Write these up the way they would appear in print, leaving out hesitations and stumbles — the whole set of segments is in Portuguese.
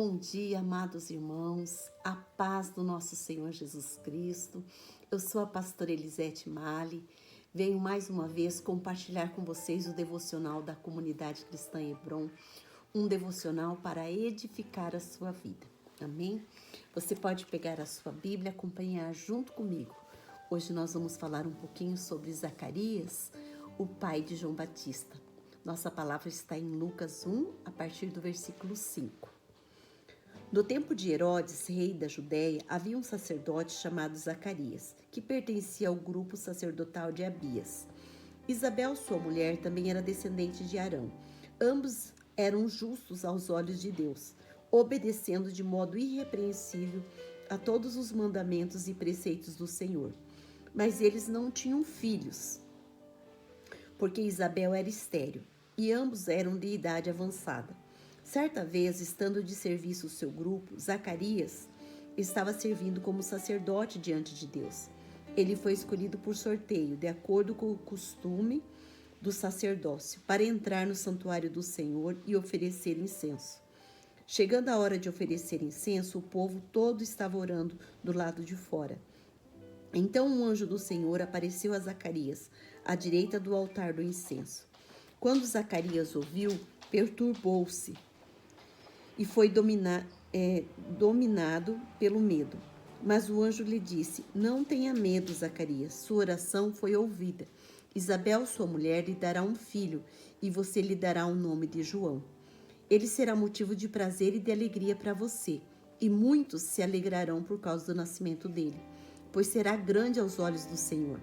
Bom dia, amados irmãos, a paz do nosso Senhor Jesus Cristo. Eu sou a pastora Elisete Mali. Venho mais uma vez compartilhar com vocês o devocional da comunidade cristã Hebron, um devocional para edificar a sua vida. Amém? Você pode pegar a sua Bíblia e acompanhar junto comigo. Hoje nós vamos falar um pouquinho sobre Zacarias, o pai de João Batista. Nossa palavra está em Lucas 1, a partir do versículo 5. No tempo de Herodes, rei da Judéia, havia um sacerdote chamado Zacarias, que pertencia ao grupo sacerdotal de Abias. Isabel, sua mulher, também era descendente de Arão. Ambos eram justos aos olhos de Deus, obedecendo de modo irrepreensível a todos os mandamentos e preceitos do Senhor. Mas eles não tinham filhos, porque Isabel era estéril, e ambos eram de idade avançada. Certa vez, estando de serviço o seu grupo, Zacarias estava servindo como sacerdote diante de Deus. Ele foi escolhido por sorteio, de acordo com o costume do sacerdócio, para entrar no santuário do Senhor e oferecer incenso. Chegando a hora de oferecer incenso, o povo todo estava orando do lado de fora. Então um anjo do Senhor apareceu a Zacarias, à direita do altar do incenso. Quando Zacarias ouviu, perturbou-se e foi dominado pelo medo. Mas o anjo lhe disse: Não tenha medo, Zacarias, sua oração foi ouvida. Isabel, sua mulher, lhe dará um filho, e você lhe dará o nome de João. Ele será motivo de prazer e de alegria para você, e muitos se alegrarão por causa do nascimento dele, pois será grande aos olhos do Senhor.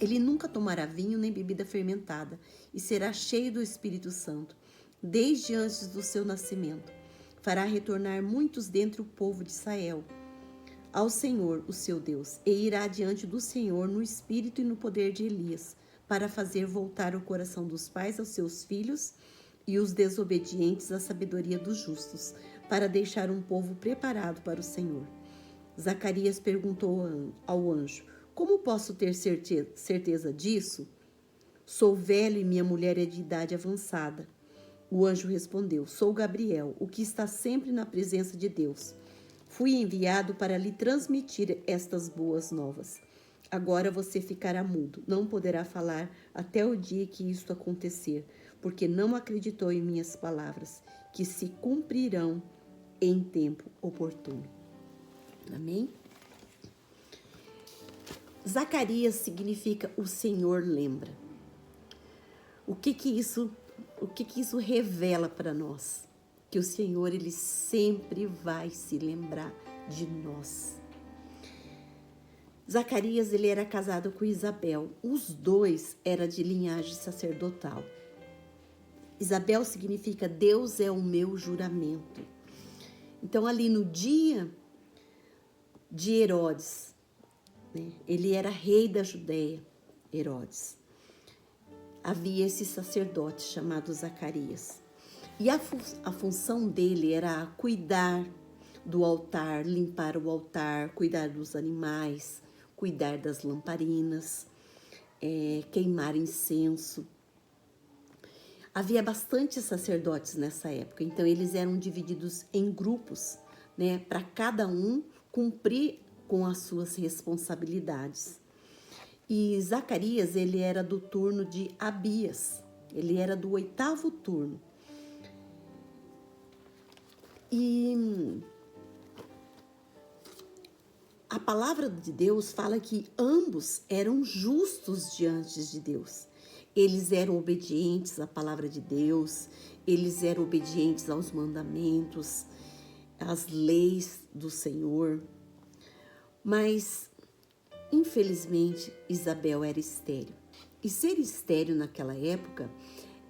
Ele nunca tomará vinho nem bebida fermentada, e será cheio do Espírito Santo, desde antes do seu nascimento. Fará retornar muitos dentre o povo de Israel ao Senhor, o seu Deus, e irá diante do Senhor no espírito e no poder de Elias, para fazer voltar o coração dos pais aos seus filhos e os desobedientes à sabedoria dos justos, para deixar um povo preparado para o Senhor. Zacarias perguntou ao anjo: Como posso ter certeza disso? Sou velho e minha mulher é de idade avançada. O anjo respondeu: Sou Gabriel, o que está sempre na presença de Deus. Fui enviado para lhe transmitir estas boas novas. Agora você ficará mudo, não poderá falar até o dia que isto acontecer, porque não acreditou em minhas palavras, que se cumprirão em tempo oportuno. Amém? Zacarias significa o Senhor lembra. O que isso revela para nós? Que o Senhor, Ele sempre vai se lembrar de nós. Zacarias, ele era casado com Isabel. Os dois eram de linhagem sacerdotal. Isabel significa Deus é o meu juramento. Então, ali no dia de Herodes, né, ele era rei da Judéia, Herodes. Havia esse sacerdote chamado Zacarias. E a função dele era cuidar do altar, limpar o altar, cuidar dos animais, cuidar das lamparinas, queimar incenso. Havia bastante sacerdotes nessa época, então eles eram divididos em grupos, né, para cada um cumprir com as suas responsabilidades. E Zacarias, ele era do turno de Abias, ele era do 8º turno. E a palavra de Deus fala que ambos eram justos diante de Deus. Eles eram obedientes à palavra de Deus, eles eram obedientes aos mandamentos, às leis do Senhor. Mas, infelizmente, Isabel era estéril. E ser estéril naquela época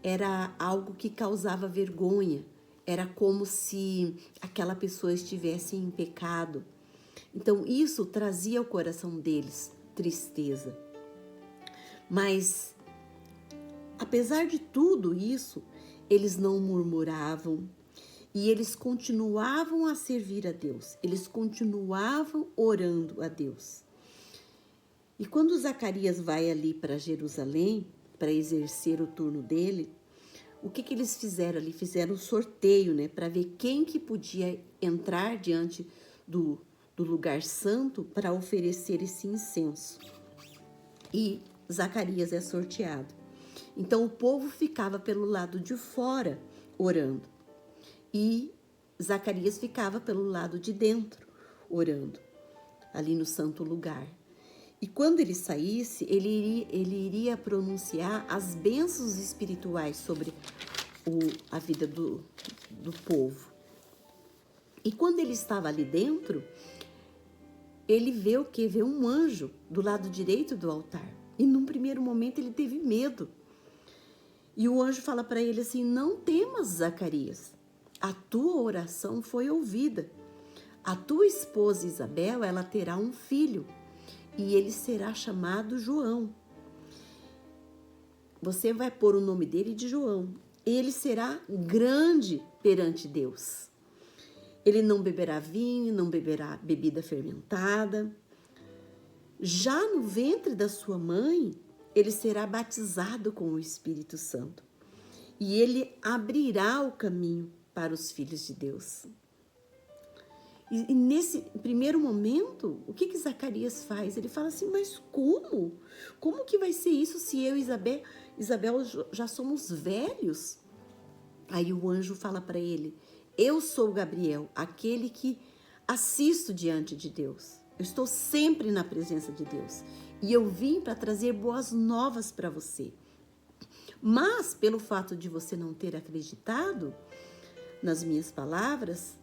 era algo que causava vergonha. Era como se aquela pessoa estivesse em pecado. Então, isso trazia ao coração deles tristeza. Mas, apesar de tudo isso, eles não murmuravam e eles continuavam a servir a Deus. Eles continuavam orando a Deus. E quando Zacarias vai ali para Jerusalém, para exercer o turno dele, o que eles fizeram ali? Fizeram um sorteio, né, para ver quem que podia entrar diante do lugar santo para oferecer esse incenso. E Zacarias é sorteado. Então o povo ficava pelo lado de fora orando e Zacarias ficava pelo lado de dentro orando, ali no santo lugar. E quando ele saísse, ele iria pronunciar as bênçãos espirituais sobre a vida do povo. E quando ele estava ali dentro, ele vê o quê? Vê um anjo do lado direito do altar. E num primeiro momento ele teve medo. E o anjo fala para ele assim: não temas, Zacarias, a tua oração foi ouvida. A tua esposa Isabel, ela terá um filho e ele será chamado João. Você vai pôr o nome dele de João. Ele será grande perante Deus. Ele não beberá vinho, não beberá bebida fermentada. Já no ventre da sua mãe, ele será batizado com o Espírito Santo. E ele abrirá o caminho para os filhos de Deus. E nesse primeiro momento, o que Zacarias faz? Ele fala assim, mas como? Como que vai ser isso se eu e Isabel já somos velhos? Aí o anjo fala para ele, eu sou Gabriel, aquele que assisto diante de Deus. Eu estou sempre na presença de Deus. E eu vim para trazer boas novas para você. Mas, pelo fato de você não ter acreditado nas minhas palavras,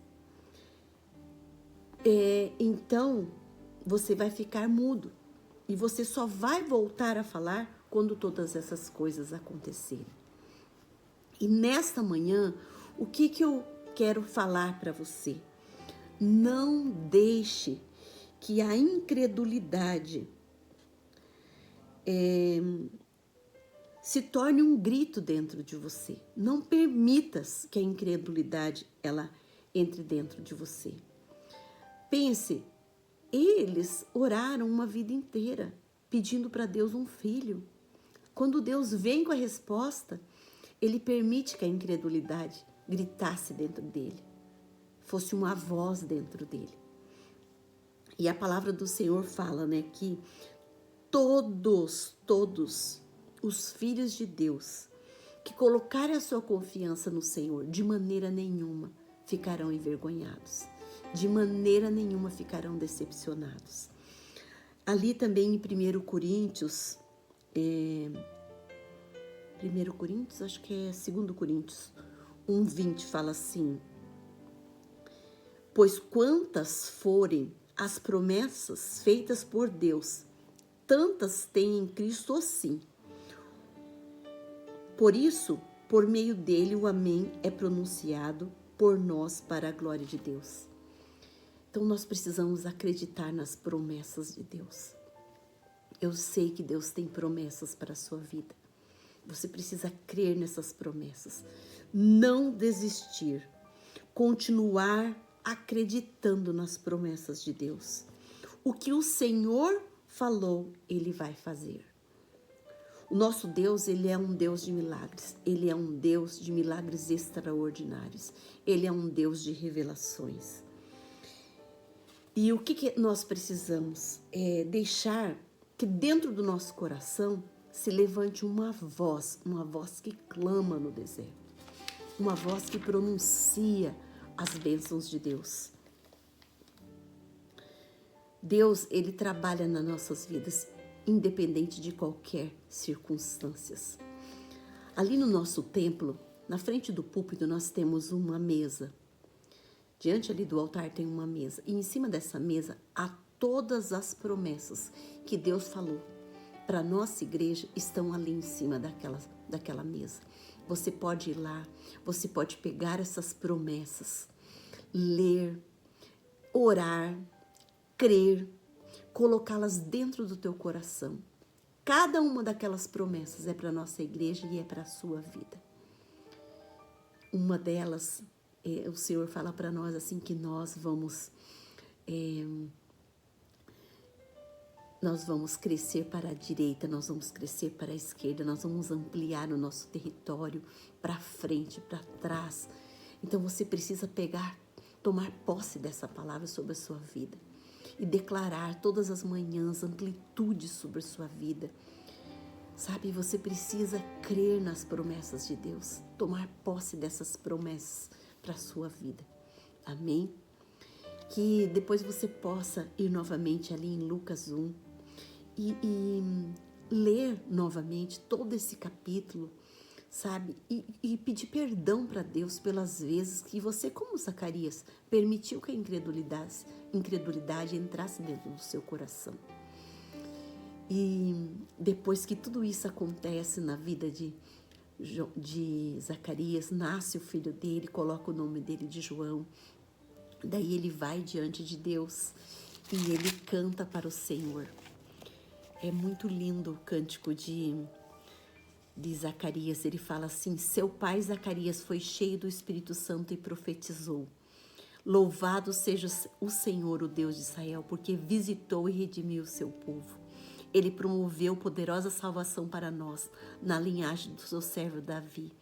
então você vai ficar mudo. E você só vai voltar a falar quando todas essas coisas acontecerem. E nesta manhã, o que eu quero falar para você? Não deixe que a incredulidade se torne um grito dentro de você. Não permitas que a incredulidade ela entre dentro de você. Pense, eles oraram uma vida inteira pedindo para Deus um filho. Quando Deus vem com a resposta, ele permite que a incredulidade gritasse dentro dele, fosse uma voz dentro dele. E a palavra do Senhor fala, né, que todos os filhos de Deus que colocarem a sua confiança no Senhor, de maneira nenhuma ficarão envergonhados, de maneira nenhuma ficarão decepcionados. Ali também em 1 Coríntios, acho que é 2 Coríntios 1:20, fala assim, pois quantas forem as promessas feitas por Deus, tantas tem em Cristo sim. Por isso, por meio dele, o amém é pronunciado por nós para a glória de Deus. Então, nós precisamos acreditar nas promessas de Deus. Eu sei que Deus tem promessas para a sua vida. Você precisa crer nessas promessas. Não desistir. Continuar acreditando nas promessas de Deus. O que o Senhor falou, Ele vai fazer. O nosso Deus, Ele é um Deus de milagres. Ele é um Deus de milagres extraordinários. Ele é um Deus de revelações. E o que nós precisamos? É deixar que dentro do nosso coração se levante uma voz que clama no deserto. Uma voz que pronuncia as bênçãos de Deus. Deus, Ele trabalha nas nossas vidas, independente de qualquer circunstâncias. Ali no nosso templo, na frente do púlpito, nós temos uma mesa. Diante ali do altar tem uma mesa. E em cima dessa mesa há todas as promessas que Deus falou para a nossa igreja, estão ali em cima daquela mesa. Você pode ir lá, você pode pegar essas promessas, ler, orar, crer, colocá-las dentro do teu coração. Cada uma daquelas promessas é para a nossa igreja e é para a sua vida. Uma delas, o Senhor fala para nós assim que nós vamos nós vamos crescer para a direita, nós vamos crescer para a esquerda, nós vamos ampliar o nosso território para frente, para trás. Então você precisa tomar posse dessa palavra sobre a sua vida e declarar todas as manhãs amplitude sobre a sua vida. Sabe, você precisa crer nas promessas de Deus, tomar posse dessas promessas para a sua vida. Amém? Que depois você possa ir novamente ali em Lucas 1 e ler novamente todo esse capítulo, sabe? E pedir perdão para Deus pelas vezes que você, como Zacarias, permitiu que a incredulidade entrasse dentro do seu coração. E depois que tudo isso acontece na vida de Zacarias, nasce o filho dele, coloca o nome dele de João. Daí ele vai diante de Deus e ele canta para o Senhor. É muito lindo o cântico de Zacarias. Ele fala assim: seu pai Zacarias foi cheio do Espírito Santo e profetizou. Louvado seja o Senhor, o Deus de Israel, porque visitou e redimiu o seu povo. Ele promoveu poderosa salvação para nós, na linhagem do seu servo Davi,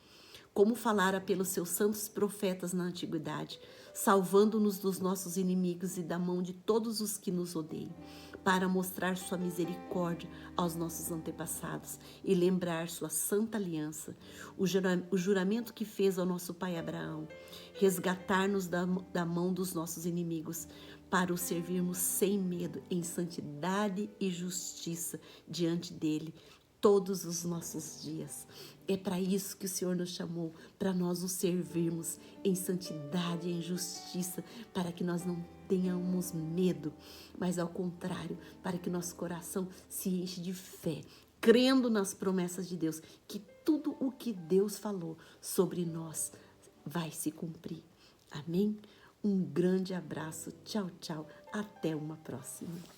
como falara pelos seus santos profetas na antiguidade, salvando-nos dos nossos inimigos e da mão de todos os que nos odeiam, para mostrar sua misericórdia aos nossos antepassados e lembrar sua santa aliança, o juramento que fez ao nosso pai Abraão, resgatar-nos da mão dos nossos inimigos, para o servirmos sem medo, em santidade e justiça diante dele todos os nossos dias. É para isso que o Senhor nos chamou, para nós o servirmos em santidade e em justiça, para que nós não tenhamos medo, mas ao contrário, para que nosso coração se enche de fé, crendo nas promessas de Deus, que tudo o que Deus falou sobre nós vai se cumprir. Amém? Um grande abraço, tchau, tchau, até uma próxima.